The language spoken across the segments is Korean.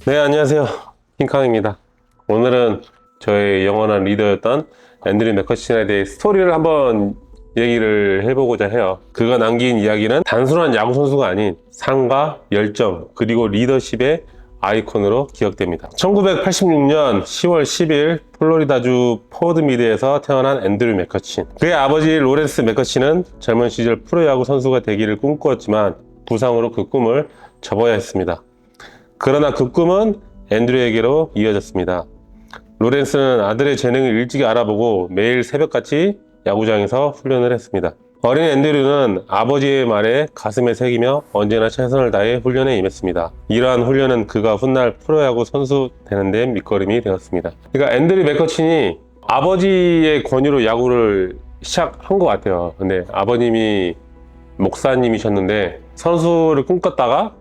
네, 안녕하세요. 킹캉입니다. 오늘은 저의 영원한 리더였던 앤드류 맥커친에 대해 스토리를 한번 얘기를 해보고자 해요. 그가 남긴 이야기는 단순한 야구 선수가 아닌 삶과 열정, 그리고 리더십의 아이콘으로 기억됩니다. 1986년 10월 10일 플로리다주 포워드미드에서 태어난 앤드류 맥커친. 그의 아버지 로렌스 맥커친은 젊은 시절 프로야구 선수가 되기를 꿈꾸었지만 부상으로 그 꿈을 접어야 했습니다. 그러나 그 꿈은 앤드류에게로 이어졌습니다. 로렌스는 아들의 재능을 일찍 알아보고 매일 새벽같이 야구장에서 훈련을 했습니다. 어린 앤드류는 아버지의 말에 가슴에 새기며 언제나 최선을 다해 훈련에 임했습니다. 이러한 훈련은 그가 훗날 프로야구 선수 되는 데 밑거름이 되었습니다. 그러니까 앤드류 맥커친이 아버지의 권유로 야구를 시작한 것 같아요. 근데 아버님이 목사님이셨는데 선수를 꿈꿨다가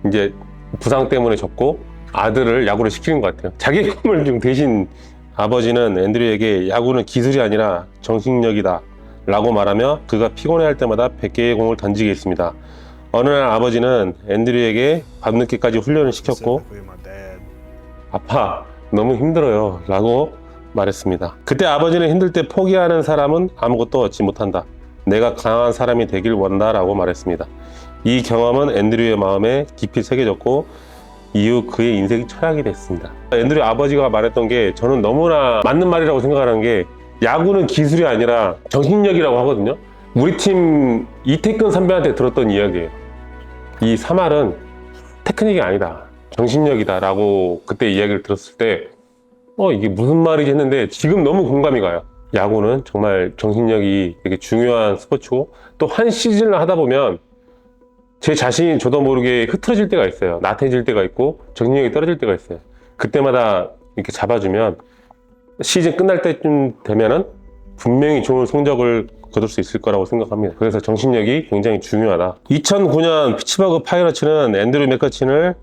이제 부상 때문에 접고 아들을 야구를 시키는 것 같아요. 자기의 꿈을 좀 대신 아버지는 앤드류에게 야구는 기술이 아니라 정신력이다 라고 말하며 그가 피곤해할 때마다 100개의 공을 던지게 했습니다. 어느 날 아버지는 앤드류에게 밤늦게까지 훈련을 시켰고 아빠 너무 힘들어요 라고 말했습니다. 그때 아버지는 힘들 때 포기하는 사람은 아무것도 얻지 못한다. 내가 강한 사람이 되길 원한다 라고 말했습니다. 이 경험은 앤드류의 마음에 깊이 새겨졌고 이후 그의 인생이 철학이 됐습니다. 앤드류 아버지가 말했던 게 저는 너무나 맞는 말이라고 생각하는 게 야구는 기술이 아니라 정신력이라고 하거든요. 우리 팀 이태근 선배한테 들었던 이야기예요. 이 3할은 테크닉이 아니다. 정신력이다 라고 그때 이야기를 들었을 때 이게 무슨 말이지 했는데 지금 너무 공감이 가요. 야구는 정말 정신력이 되게 중요한 스포츠고 또 한 시즌을 하다 보면 제 자신이 저도 모르게 흐트러질 때가 있어요. 나태해질 때가 있고 정신력이 떨어질 때가 있어요. 그때마다 이렇게 잡아주면 시즌 끝날 때쯤 되면은 분명히 좋은 성적을 거둘 수 있을 거라고 생각합니다. 그래서 정신력이 굉장히 중요하다. 2009년 피츠버그 파이러츠는 앤드류 맥커친을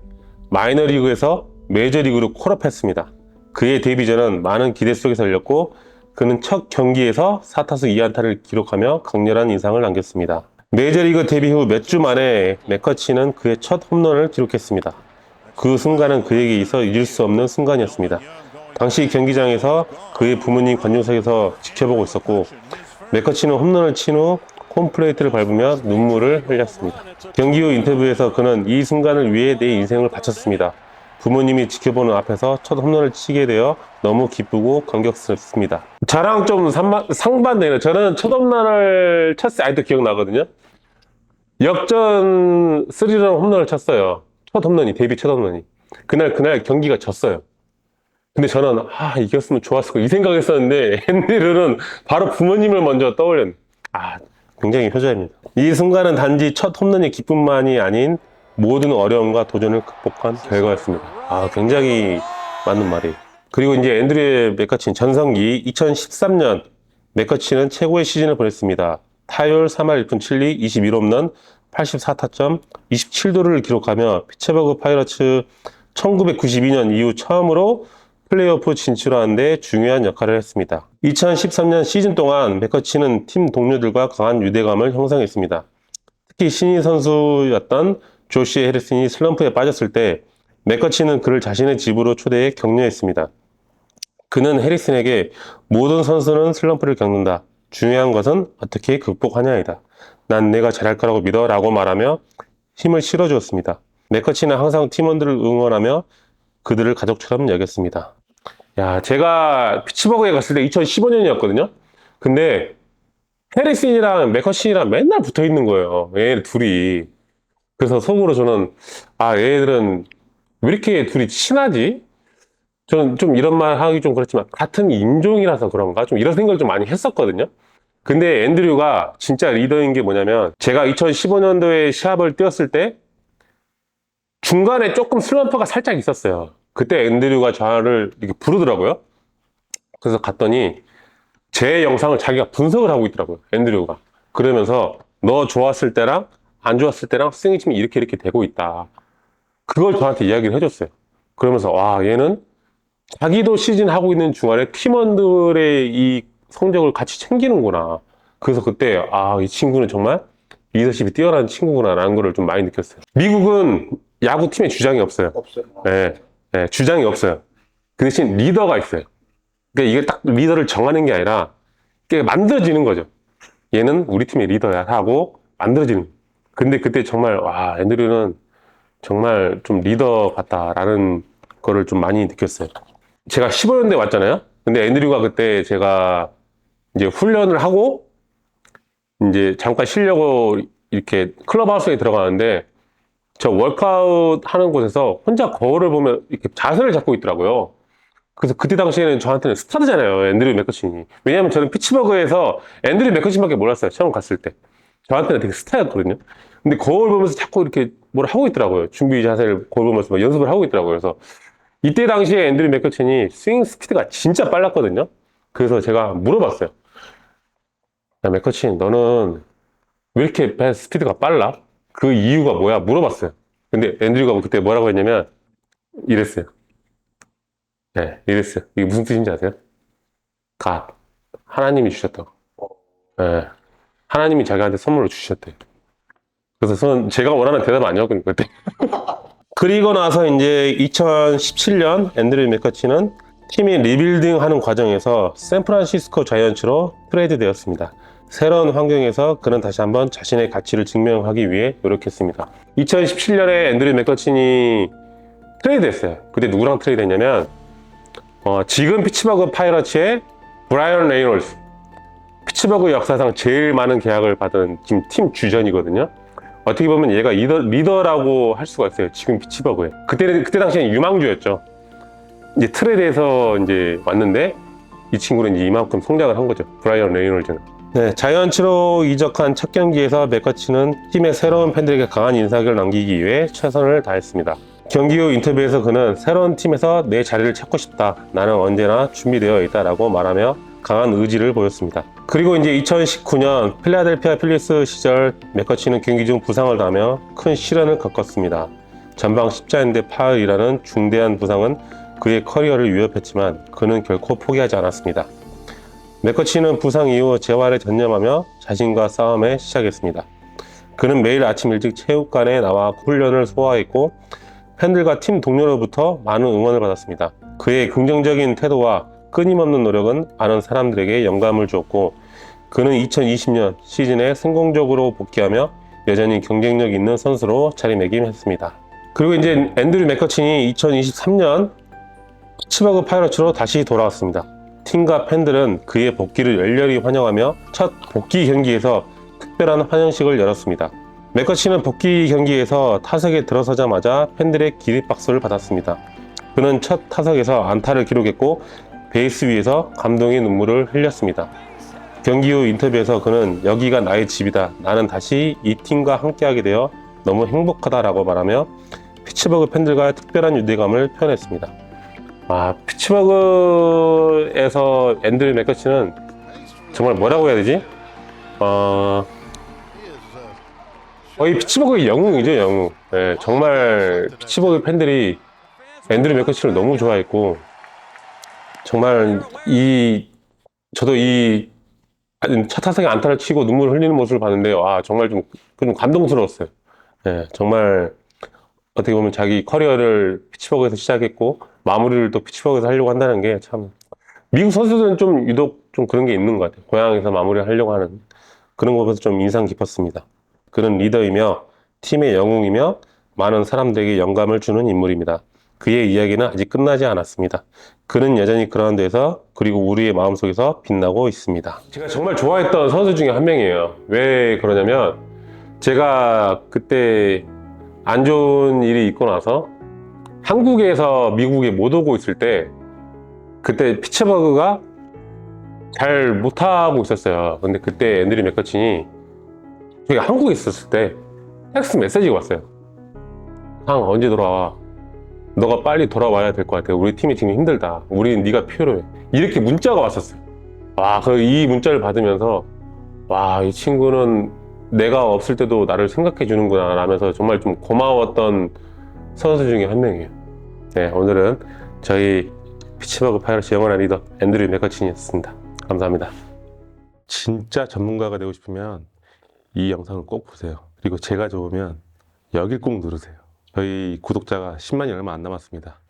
마이너리그에서 메이저리그로 콜업했습니다. 그의 데뷔전은 많은 기대 속에서 열렸고 그는 첫 경기에서 4타수 2안타를 기록하며 강렬한 인상을 남겼습니다. 메이저리그 데뷔 후 몇 주 만에 맥커친은 그의 첫 홈런을 기록했습니다. 그 순간은 그에게 있어 잊을 수 없는 순간이었습니다. 당시 경기장에서 그의 부모님 관중석에서 지켜보고 있었고 맥커친은 홈런을 친 후 홈플레이트를 밟으며 눈물을 흘렸습니다. 경기 후 인터뷰에서 그는 이 순간을 위해 내 인생을 바쳤습니다. 부모님이 지켜보는 앞에서 첫 홈런을 치게 되어 너무 기쁘고 감격스럽습니다. 저랑 좀 상반되네요. 저는 첫 홈런을 쳤을 때 아직도 기억나거든요. 역전 3런 홈런을 쳤어요. 첫 홈런이, 데뷔 첫 홈런이. 그날 경기가 졌어요. 근데 저는, 이겼으면 좋았을 거, 이 생각했었는데, 앤드류는 바로 부모님을 먼저 떠올렸네. 굉장히 효자입니다. 이 순간은 단지 첫 홈런의 기쁨만이 아닌 모든 어려움과 도전을 극복한 결과였습니다. 굉장히 맞는 말이에요. 그리고 이제 앤드류 맥커친 전성기 2013년 맥커친은 최고의 시즌을 보냈습니다. 타율 3할 1푼 7리 21홈런 84타점 27도루를 기록하며 피츠버그 파이러츠 1992년 이후 처음으로 플레이오프 진출하는 데 중요한 역할을 했습니다. 2013년 시즌 동안 맥커친은 팀 동료들과 강한 유대감을 형성했습니다. 특히 신인 선수였던 조시 해리슨이 슬럼프에 빠졌을 때 맥커친은 그를 자신의 집으로 초대해 격려했습니다. 그는 해리슨에게 모든 선수는 슬럼프를 겪는다. 중요한 것은 어떻게 극복하냐이다. 난 내가 잘할 거라고 믿어 라고 말하며 힘을 실어주었습니다. 맥커친은 항상 팀원들을 응원하며 그들을 가족처럼 여겼습니다. 제가 피츠버그에 갔을 때 2015년이었거든요. 근데 해리슨이랑 맥커친이랑 맨날 붙어 있는 거예요. 얘네 둘이. 그래서 속으로 저는 얘들은 왜 이렇게 둘이 친하지? 저는 좀 이런 말 하기 좀 그렇지만 같은 인종이라서 그런가? 좀 이런 생각을 좀 많이 했었거든요. 근데 앤드류가 진짜 리더인 게 뭐냐면 제가 2015년도에 시합을 뛰었을 때 중간에 조금 슬럼프가 살짝 있었어요. 그때 앤드류가 저를 이렇게 부르더라고요. 그래서 갔더니 제 영상을 자기가 분석을 하고 있더라고요. 앤드류가. 그러면서 너 좋았을 때랑 안 좋았을 때랑 스윙이 이렇게 되고 있다. 그걸 저한테 이야기를 해줬어요. 그러면서 얘는 자기도 시즌 하고 있는 중간에 팀원들의 이 성적을 같이 챙기는구나. 그래서 그때 이 친구는 정말 리더십이 뛰어난 친구구나 라는 걸 좀 많이 느꼈어요. 미국은 야구팀에 주장이 없어요. 없어요. 네, 네, 주장이 없어요. 그 대신 리더가 있어요. 그러니까 이게 딱 리더를 정하는 게 아니라 이게 만들어지는 거죠. 얘는 우리 팀의 리더야 하고 만들어지는 거예요. 근데 그때 정말 와, 앤드류는 정말 좀 리더 같다라는 거를 좀 많이 느꼈어요. 제가 15년대 왔잖아요. 근데 앤드류가 그때 제가 이제 훈련을 하고 이제 잠깐 쉬려고 이렇게 클럽하우스에 들어가는데 저 워크아웃 하는 곳에서 혼자 거울을 보면 이렇게 자세를 잡고 있더라고요. 그래서 그때 당시에는 저한테는 스타드잖아요. 앤드류 맥커친이. 왜냐면 저는 피츠버그에서 앤드류 맥커친밖에 몰랐어요. 처음 갔을 때. 저한테는 되게 스타였거든요. 근데 거울 보면서 자꾸 이렇게 뭘 하고 있더라고요. 준비 자세를 거울 보면서 막 연습을 하고 있더라고요. 그래서 이때 당시에 앤드류 맥커친이 스윙 스피드가 진짜 빨랐거든요. 그래서 제가 물어봤어요. 야, 맥커친, 너는 왜 이렇게 배 스피드가 빨라? 그 이유가 뭐야? 물어봤어요. 근데 앤드류가 그때 뭐라고 했냐면 이랬어요. 네, 이랬어요. 이게 무슨 뜻인지 아세요? 갓. 하나님이 주셨다고. 네, 하나님이 자기한테 선물로 주셨대요. 그래서 저는 제가 원하는 대답은 아니었거든요, 그때. 그리고 나서 이제 2017년 앤드류 맥커치는 팀이 리빌딩 하는 과정에서 샌프란시스코 자이언츠로 트레이드 되었습니다. 새로운 환경에서 그는 다시 한번 자신의 가치를 증명하기 위해 노력했습니다. 2017년에 앤드류 맥커친이 트레이드 했어요. 그때 누구랑 트레이드 했냐면 지금 피츠버그 파이러츠의 브라이언 레이놀즈, 피츠버그 역사상 제일 많은 계약을 받은 지금 팀 주전이거든요. 어떻게 보면 얘가 리더라고 할 수가 있어요. 지금 피츠버그에. 그때 당시에는 유망주였죠. 이제 트레이드에서 이제 왔는데 이 친구는 이제 이만큼 성장을 한 거죠. 브라이언 레이놀즈는. 네, 자이언츠로 이적한 첫 경기에서 맥커치는 팀의 새로운 팬들에게 강한 인상을 남기기 위해 최선을 다했습니다. 경기 후 인터뷰에서 그는 새로운 팀에서 내 자리를 찾고 싶다. 나는 언제나 준비되어 있다라고 말하며 강한 의지를 보였습니다. 그리고 이제 2019년 필라델피아 필리스 시절 맥커치는 경기 중 부상을 당하며 큰 시련을 겪었습니다. 전방 십자인대 파열이라는 중대한 부상은 그의 커리어를 위협했지만 그는 결코 포기하지 않았습니다. 맥커치는 부상 이후 재활에 전념하며 자신과 싸움에 시작했습니다. 그는 매일 아침 일찍 체육관에 나와 훈련을 소화했고 팬들과 팀 동료로부터 많은 응원을 받았습니다. 그의 긍정적인 태도와 끊임없는 노력은 많은 사람들에게 영감을 주었고 그는 2020년 시즌에 성공적으로 복귀하며 여전히 경쟁력 있는 선수로 자리매김했습니다. 그리고 이제 앤드류 맥커친이 2023년 피츠버그 파이러츠로 다시 돌아왔습니다. 팀과 팬들은 그의 복귀를 열렬히 환영하며 첫 복귀 경기에서 특별한 환영식을 열었습니다. 맥커치는 복귀 경기에서 타석에 들어서자마자 팬들의 기립박수를 받았습니다. 그는 첫 타석에서 안타를 기록했고 베이스 위에서 감동의 눈물을 흘렸습니다. 경기 후 인터뷰에서 그는 여기가 나의 집이다. 나는 다시 이 팀과 함께하게 되어 너무 행복하다라고 말하며 피츠버그 팬들과 특별한 유대감을 표현했습니다. 피츠버그에서 앤드류 맥커치는 정말 뭐라고 해야 되지? 거의 피츠버그의 영웅이죠, 영웅. 네, 정말 피츠버그 팬들이 앤드류 맥커치를 너무 좋아했고, 정말 저도 이 첫 타석에 안타를 치고 눈물을 흘리는 모습을 봤는데, 와, 정말 좀 감동스러웠어요. 네, 정말 어떻게 보면 자기 커리어를 피츠버그에서 시작했고, 마무리를 또 피츠버그에서 하려고 한다는 게 참, 미국 선수들은 좀 유독 좀 그런 게 있는 것 같아요. 고향에서 마무리를 하려고 하는 그런 거 보면서 좀 인상 깊었습니다. 그는 리더이며 팀의 영웅이며 많은 사람들에게 영감을 주는 인물입니다. 그의 이야기는 아직 끝나지 않았습니다. 그는 여전히 그라운드에서 그리고 우리의 마음속에서 빛나고 있습니다. 제가 정말 좋아했던 선수 중에 한 명이에요. 왜 그러냐면 제가 그때 안 좋은 일이 있고 나서 한국에서 미국에 못 오고 있을 때 그때 피츠버그가 잘 못하고 있었어요. 근데 그때 앤드류 맥커친이 제가 한국에 있었을 때 텍스트 메시지가 왔어요. 상 언제 돌아와? 너가 빨리 돌아와야 될 것 같아. 우리 팀이 지금 힘들다. 우리는 네가 필요해. 이렇게 문자가 왔었어요. 이 문자를 받으면서 이 친구는 내가 없을 때도 나를 생각해 주는구나 라면서 정말 좀 고마웠던 선수 중에 한 명이에요. 네, 오늘은 저희 피츠버그 파이러츠 영원한 리더 앤드류 맥커친이었습니다. 감사합니다. 진짜 전문가가 되고 싶으면 이 영상을 꼭 보세요. 그리고 제가 좋으면 여길 꼭 누르세요. 저희 구독자가 10만이 얼마 안 남았습니다.